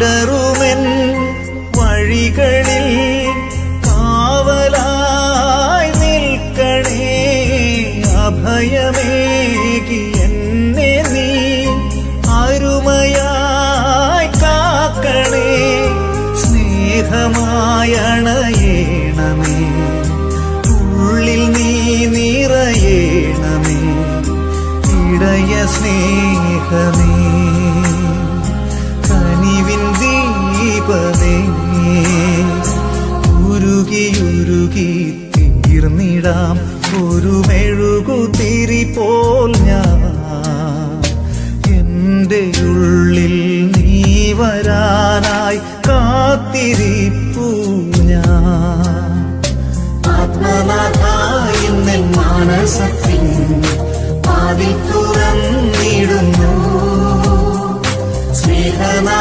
ഇടറുമെൻ വഴികളിൽ കാവലായി നിൽക്കണേ. അഭയമേകി എന്നെ നീ അരുമയായി കാക്കണേ. സ്നേഹമായണയേണമേ, ഉള്ളിൽ നീ നിറയേണമേ. ഇടയ സ്നേഹമേ, കനിവിൻ ദീപമേ, ഉരുകിയുരുകി തീർന്നിടാം ഒരു മെഴുകുതിരി പോൽ ഞാൻ. എന്റെ ഉള്ളിൽ നീ വരാനായി കാത്തിരിപ്പൂ ഞാൻ. ആത്മനാഥായി നിൻ മാനസത്തിൻ വാതിൽ തുറന്നിടുന്നു. സ്നേഹനാ